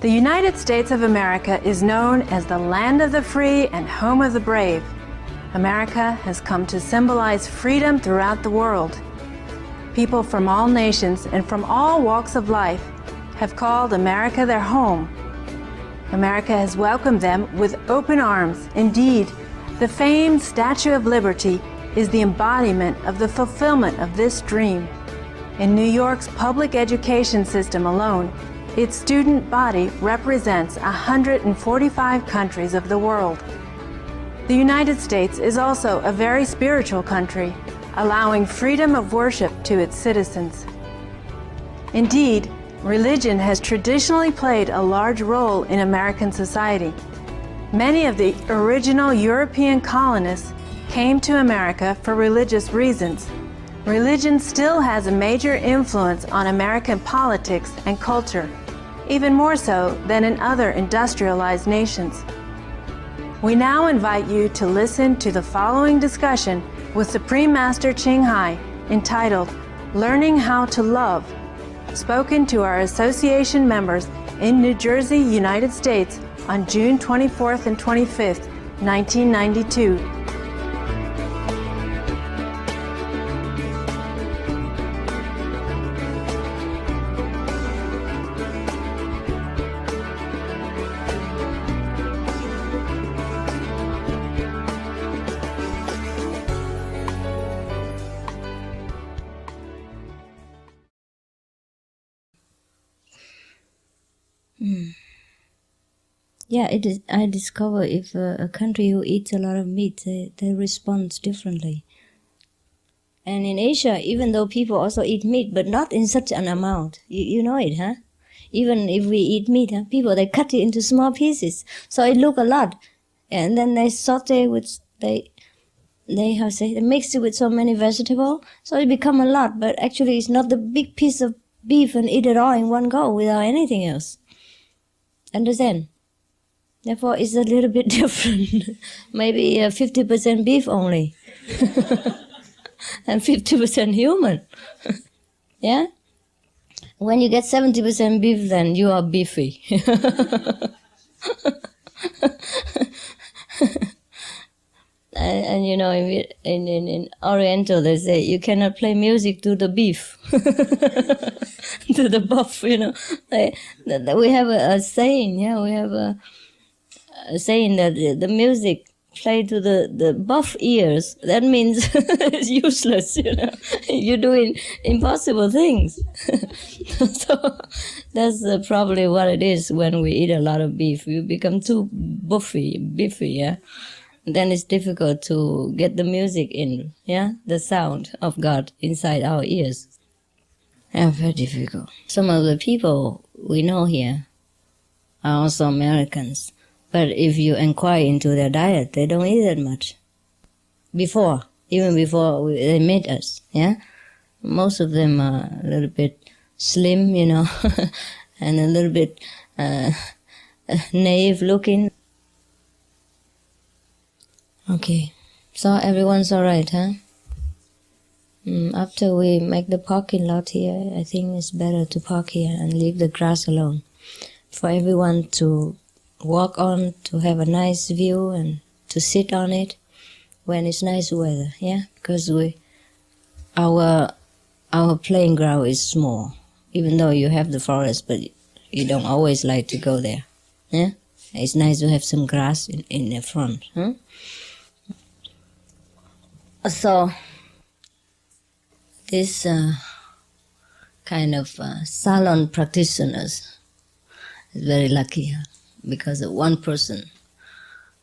The United States of America is known as the land of the free and home of the brave. America has come to symbolize freedom throughout the world. People from all nations and from all walks of life have called America their home. America has welcomed them with open arms. Indeed, the famed Statue of Liberty is the embodiment of the fulfillment of this dream. In New York's public education system alone, its student body represents 145 countries of the world. The United States is also a very spiritual country, allowing freedom of worship to its citizens. Indeed, religion has traditionally played a large role in American society. Many of the original European colonists came to America for religious reasons. Religion still has a major influence on American politics and culture, even more so than in other industrialized nations. We now invite you to listen to the following discussion with Supreme Master Chinghai entitled Learning How to Love, spoken to our association members in New Jersey, United States on June 24th and 25th, 1992. Yeah, it is. I discover if a country who eats a lot of meat, they respond differently. And in Asia, even though people also eat meat, but not in such an amount, you know it, huh? Even if we eat meat, huh? People, they cut it into small pieces, so it look a lot, and then they saute with they mix it with so many vegetables, so it become a lot. But actually, it's not the big piece of beef and eat it all in one go without anything else. Understand? Therefore, it's a little bit different. Maybe 50% beef only, and 50% human. Yeah? When you get 70% beef, then you are beefy. And you know, in Oriental, they say you cannot play music to the beef, to the buff, you know. We have a saying, yeah, we have a saying that the music play to the buff ears. That means it's useless, you know. You're doing impossible things. So that's probably what it is when we eat a lot of beef. We become too beefy, yeah. Then it's difficult to get the music in, yeah, the sound of God inside our ears. Yeah, very difficult. Some of the people we know here are also Americans. But if you inquire into their diet, they don't eat that much. Even before they met us, yeah? Most of them are a little bit slim, you know, and a little bit naive looking. Okay, so everyone's all right, huh? After we make the parking lot here, I think it's better to park here and leave the grass alone for everyone to walk on, to have a nice view and to sit on it when it's nice weather, yeah? Because our playing ground is small, even though you have the forest, but you don't always like to go there, yeah? It's nice to have some grass in the front, huh? So, this kind of salon practitioners is very lucky, huh? Because one person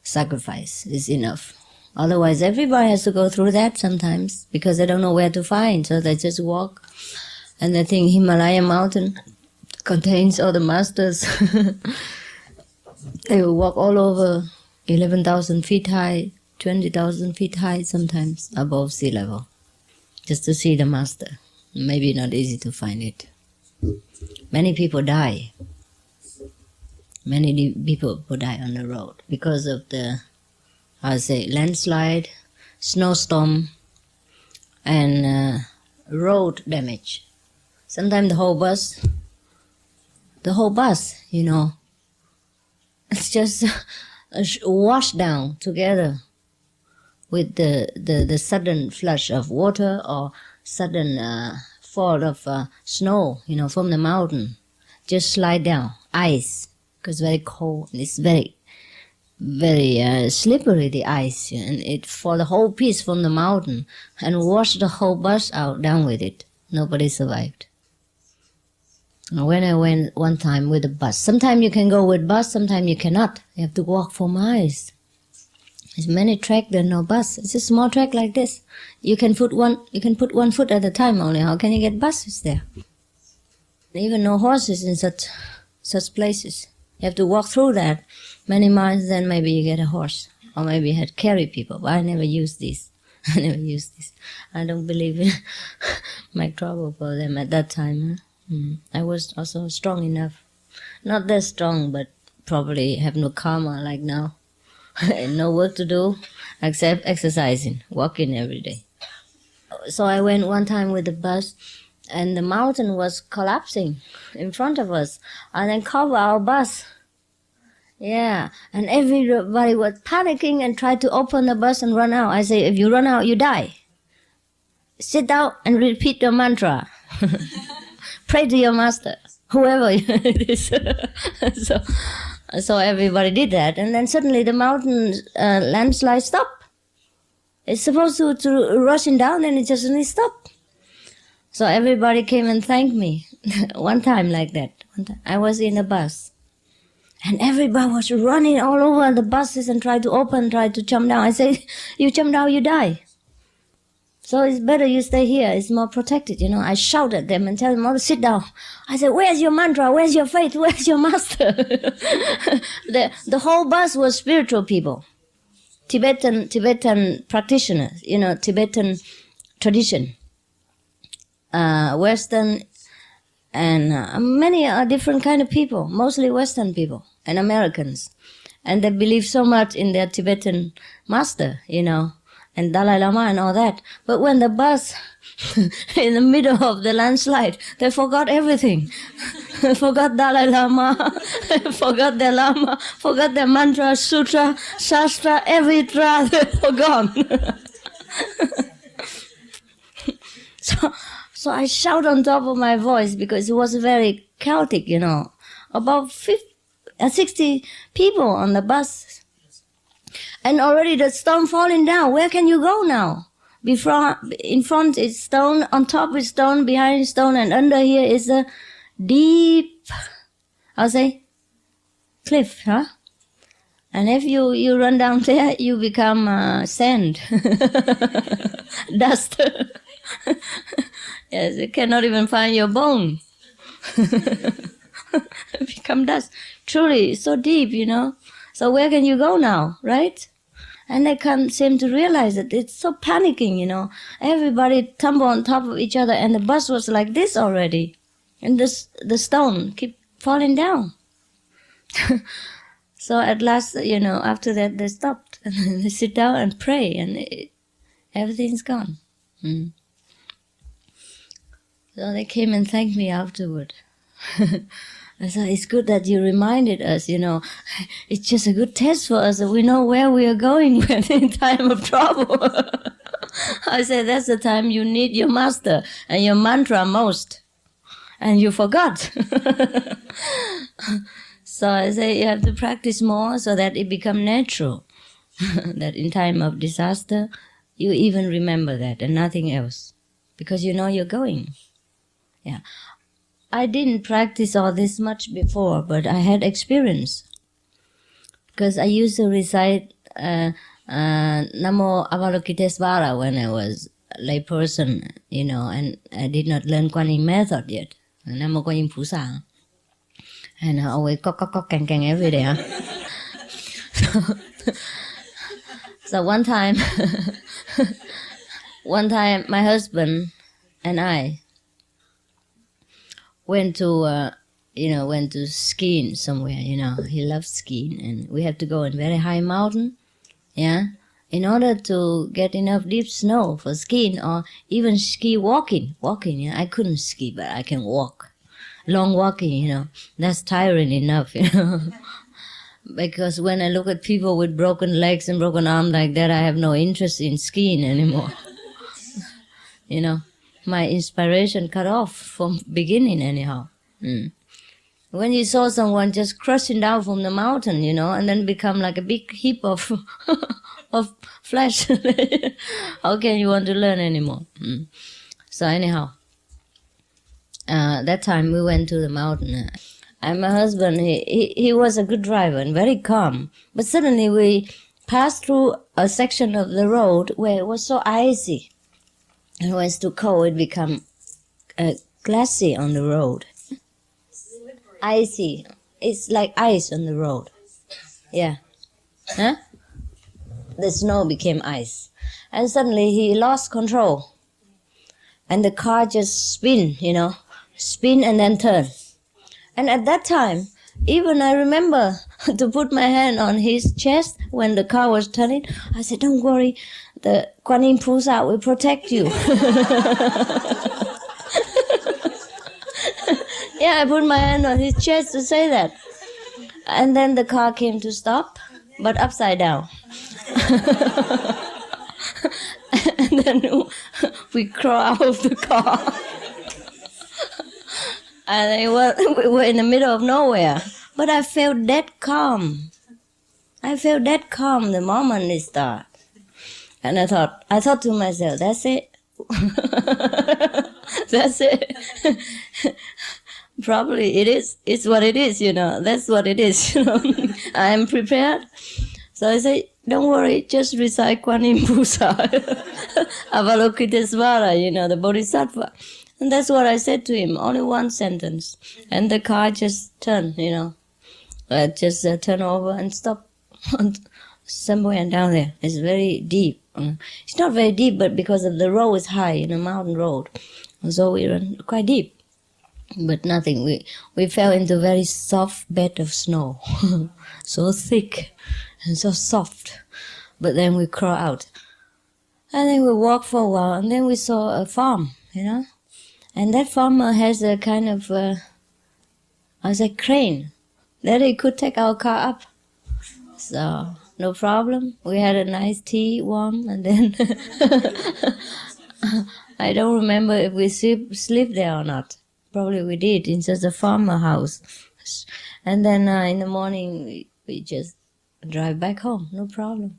sacrifice is enough. Otherwise, everybody has to go through that sometimes because they don't know where to find, so they just walk. And they think Himalaya mountain contains all the masters. They will walk all over 11,000 feet high, 20,000 feet high sometimes above sea level, just to see the master. Maybe not easy to find it. Many people die. Many people will die on the road because of the, landslide, snowstorm, and road damage. Sometimes the whole bus the whole bus, it's just washed down together with the sudden flush of water or sudden fall of snow, from the mountain. Just slide down, ice, because very cold. It's very, very slippery, the ice, and it fall the whole piece from the mountain and wash the whole bus out down with it. Nobody survived. When I went one time with a bus, sometimes you can go with bus, sometimes you cannot. You have to walk for miles. There's many tracks, there's no bus. It's a small track like this. You can put one foot at a time only. How can you get buses there? Even no horses in such places. You have to walk through that many miles, then maybe you get a horse. Or maybe you had to carry people. But I never used this. I don't believe in make trouble for them at that time. I was also strong enough. Not that strong, but probably have no karma like now. No work to do except exercising, walking every day. So I went one time with the bus, and the mountain was collapsing in front of us, and then covered our bus. Yeah, and everybody was panicking and tried to open the bus and run out. I say, if you run out, you die. Sit down and repeat your mantra. Pray to your master, whoever it is. So everybody did that, and then suddenly the mountain landslide stopped. It's supposed to rushing down, and it just suddenly stopped. So everybody came and thanked me. One time like that. I was in a bus, and everybody was running all over the buses and tried to jump down. I say, you jump down, you die. So it's better you stay here. It's more protected, I shout at them and tell them all to sit down. I said, where's your mantra? Where's your faith? Where's your master? The whole bus was spiritual people. Tibetan practitioners, Tibetan tradition. Western and many different kind of people, mostly Western people and Americans. And they believe so much in their Tibetan master, and Dalai Lama and all that. But when the bus, in the middle of the landslide, they forgot everything. Forgot Dalai Lama, forgot their Lama, forgot their mantra, sutra, shastra, every tra, they forgot. So I shout on top of my voice because it was very chaotic, About 60 people on the bus. And already the stone falling down. Where can you go now? In front is stone, on top is stone, behind is stone, and under here is a deep, cliff, huh? And if you run down there, you become sand, dust. Yes, you cannot even find your bone. Become dust. Truly, it's so deep, So where can you go now, right? And they can't seem to realize it. It's so panicking, Everybody tumble on top of each other, and the bus was like this already. And the stone keep falling down. So at last, after that they stopped. And they sit down and pray, and everything's gone. So they came and thanked me afterward. I said, it's good that you reminded us, It's just a good test for us that we know where we are going when in time of trouble. I said, that's the time you need your master and your mantra most. And you forgot. So I say, you have to practice more so that it become natural. That in time of disaster, you even remember that and nothing else. Because you know you're going. Yeah. I didn't practice all this much before, but I had experience. Because I used to recite Namo Avalokitesvara when I was a lay person, and I did not learn Kuan Yin method yet. Namo Kuan Yin Pusa. And I always kok kang every day. Huh? So one time my husband and I went to skiing somewhere, He loves skiing, and we have to go in very high mountain, in order to get enough deep snow for skiing or even ski walking. I couldn't ski, but I can walk. long walking, that's tiring enough, Because when I look at people with broken legs and broken arms like that, I have no interest in skiing anymore. My inspiration cut off from beginning anyhow. When you saw someone just crushing down from the mountain, and then become like a big heap of of flesh, how can you want to learn anymore? So anyhow, that time we went to the mountain. And my husband, he was a good driver and very calm. But suddenly we passed through a section of the road where it was so icy. And when it's too cold, it become glassy on the road. Icy. It's like ice on the road. Yeah. Huh? The snow became ice. And suddenly he lost control. And the car just spin and then turn. And at that time, even I remember to put my hand on his chest when the car was turning. I said, don't worry, the Kuan Yin Pusa will protect you. Yeah, I put my hand on his chest to say that. And then the car came to stop, but upside down. And then we crawled out of the car. And we were in the middle of nowhere. But I felt that calm. The moment it started. And I thought to myself, that's it. That's it. Probably it is. It's what it is, That's what it is, I am prepared. So I say, don't worry, just recite Kuan Yin Pusa. Avalokitesvara, the Bodhisattva. And that's what I said to him, only one sentence. And the car just turned, turn over and stop somewhere down there. It's very deep. It's not very deep, but because of the road is high, mountain road. So we ran quite deep. But nothing. We fell into a very soft bed of snow. So thick and so soft. But then we crawled out. And then we walked for a while, and then we saw a farm, And that farmer has a kind of, crane that he could take our car up. So, no problem. We had a nice tea, warm, and then I don't remember if we slept there or not. Probably we did, in just a farmer house. And then in the morning, we just drive back home, no problem.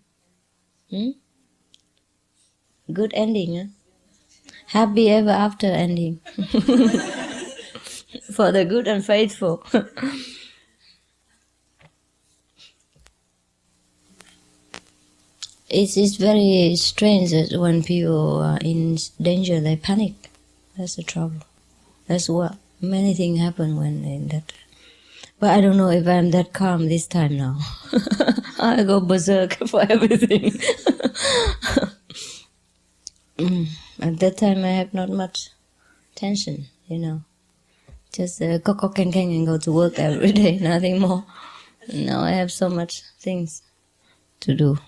Good ending, huh? Happy ever after ending. For the good and faithful. It's very strange that when people are in danger, they panic. That's the trouble. That's what many things happen when in that. But I don't know if I'm that calm this time now. I go berserk for everything. At that time, I have not much tension, Just cock and go to work every day, nothing more. Now I have so much things to do.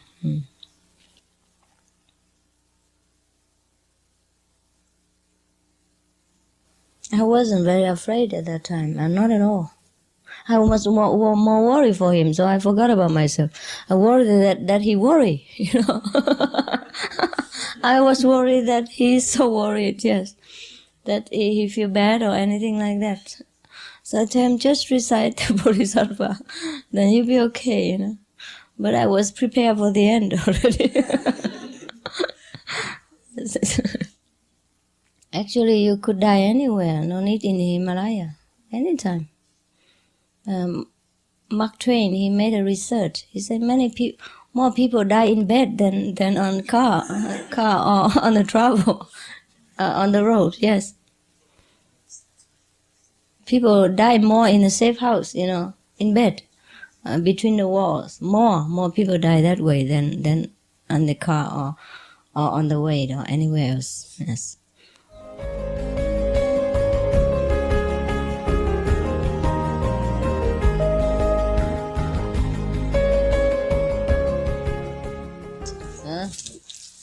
I wasn't very afraid at that time, not at all. I was more worried for him, so I forgot about myself. I worried that he worried, I was worried that he's so worried, yes, that he feel bad or anything like that. So I tell him, just recite the Bodhisattva, then you'll be okay, But I was prepared for the end already. Actually, you could die anywhere, no need in the Himalaya, anytime. Mark Twain, he made a research. He said more people die in bed than on car or on the travel, on the road. Yes, people die more in a safe house, in bed, between the walls. More people die that way than on the car or on the way or anywhere else. Yes.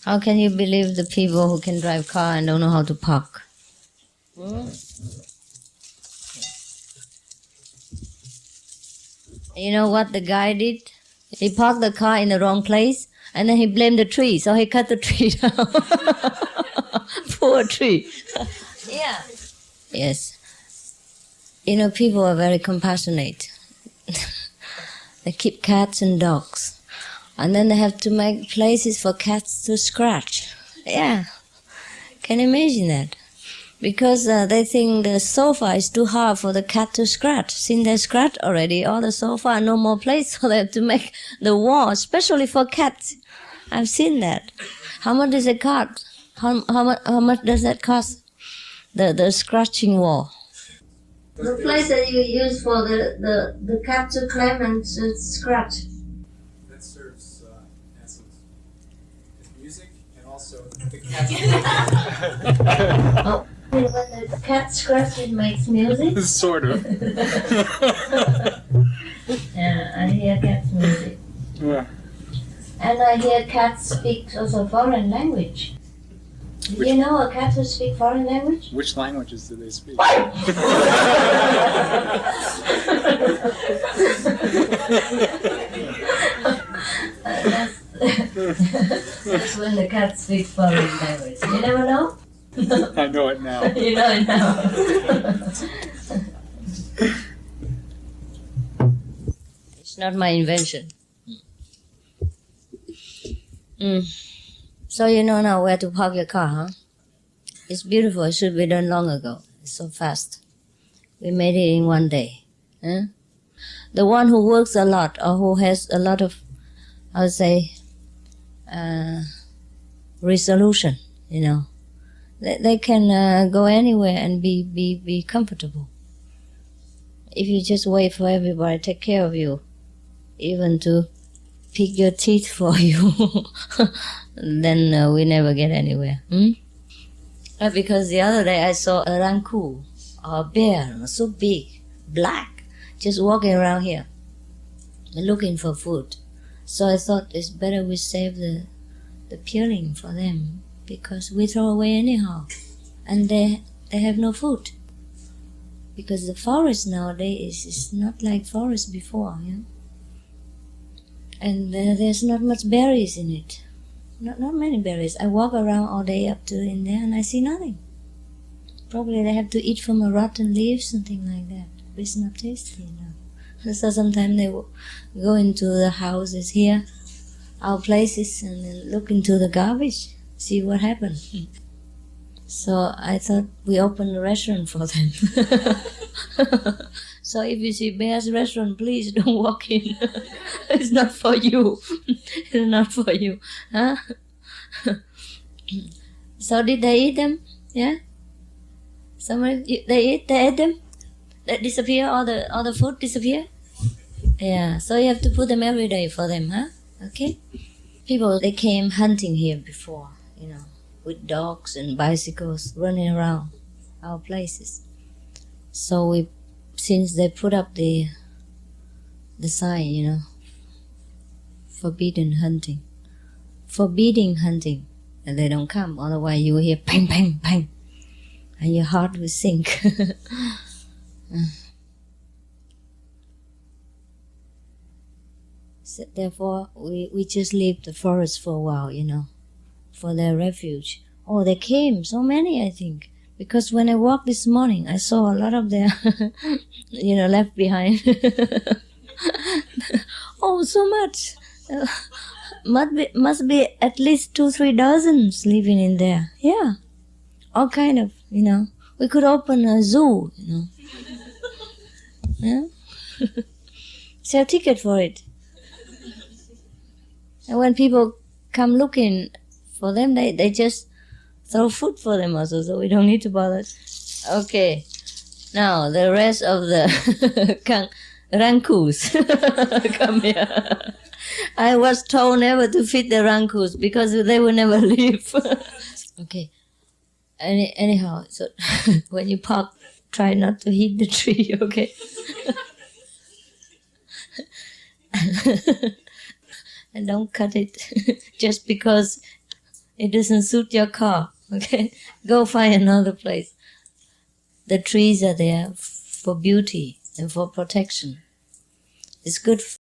How can you believe the people who can drive car and don't know how to park? You know what the guy did? He parked the car in the wrong place and then he blamed the tree, so he cut the tree down. Poor tree. Yeah. Yes. You know, people are very compassionate. They keep cats and dogs. And then they have to make places for cats to scratch. Yeah. Can you imagine that? Because they think the sofa is too hard for the cat to scratch. Since they scratch already all the sofa, no more place, so they have to make the wall, especially for cats. I've seen that. How much does it cost? How much does that cost? The scratching wall. The place that you use for the cat to climb and to scratch. That serves as music and also the cat. Oh. When the cat scratches, it makes music. Sort of. Yeah, I hear cat's music. Yeah. And I hear cats speak also foreign language. Do you know a cat who speaks foreign language? Which languages do they speak? That's when the cat speaks foreign language. You never know? I know it now. You know it now. It's not my invention. So you know now where to park your car, huh? It's beautiful. It should be done long ago. It's so fast. We made it in one day. Huh? The one who works a lot or who has a lot of, I would say, resolution, you know, they can go anywhere and be comfortable. If you just wait for everybody to take care of you, even to pick your teeth for you, then we never get anywhere. Because the other day I saw a raccoon or a bear, so big, black, just walking around here, looking for food. So I thought it's better we save the peeling for them, because we throw away anyhow, and they have no food. Because the forest nowadays is not like forest before, yeah? And there's not much berries in it. Not many berries. I walk around all day up to in there and I see nothing. Probably they have to eat from a rotten leaf, something like that. It's not tasty enough. So sometimes they will go into the houses here, our places, and then look into the garbage, see what happens. So I thought we open a restaurant for them. So if you see Bear's restaurant, please don't walk in. It's not for you. It's not for you. Huh? So did they eat them? Yeah? They ate them? They disappear, all the food disappear? Yeah, so you have to put them every day for them, huh? Okay? People, they came hunting here before, you know, with dogs and bicycles running around our places. So since they put up the sign, you know, forbidding hunting, and they don't come, otherwise you will hear bang, bang, bang, and your heart will sink. So therefore, we just leave the forest for a while, you know, for their refuge. Oh, they came, so many, I think. Because when I walked this morning, I saw a lot of them, you know, left behind. Oh, so much. Must be at least 2-3 dozens living in there. Yeah. All kind of, you know. We could open a zoo, you know. Yeah. Sell ticket for it. And when people come looking for them, they just throw food for them also, so we don't need to bother. Okay. Now, the rest of the raccoons come here. I was told never to feed the raccoons because they will never leave. Okay. Anyhow, so when you park, try not to hit the tree, okay? And don't cut it just because it doesn't suit your car, okay? Go find another place. The trees are there for beauty and for protection. It's good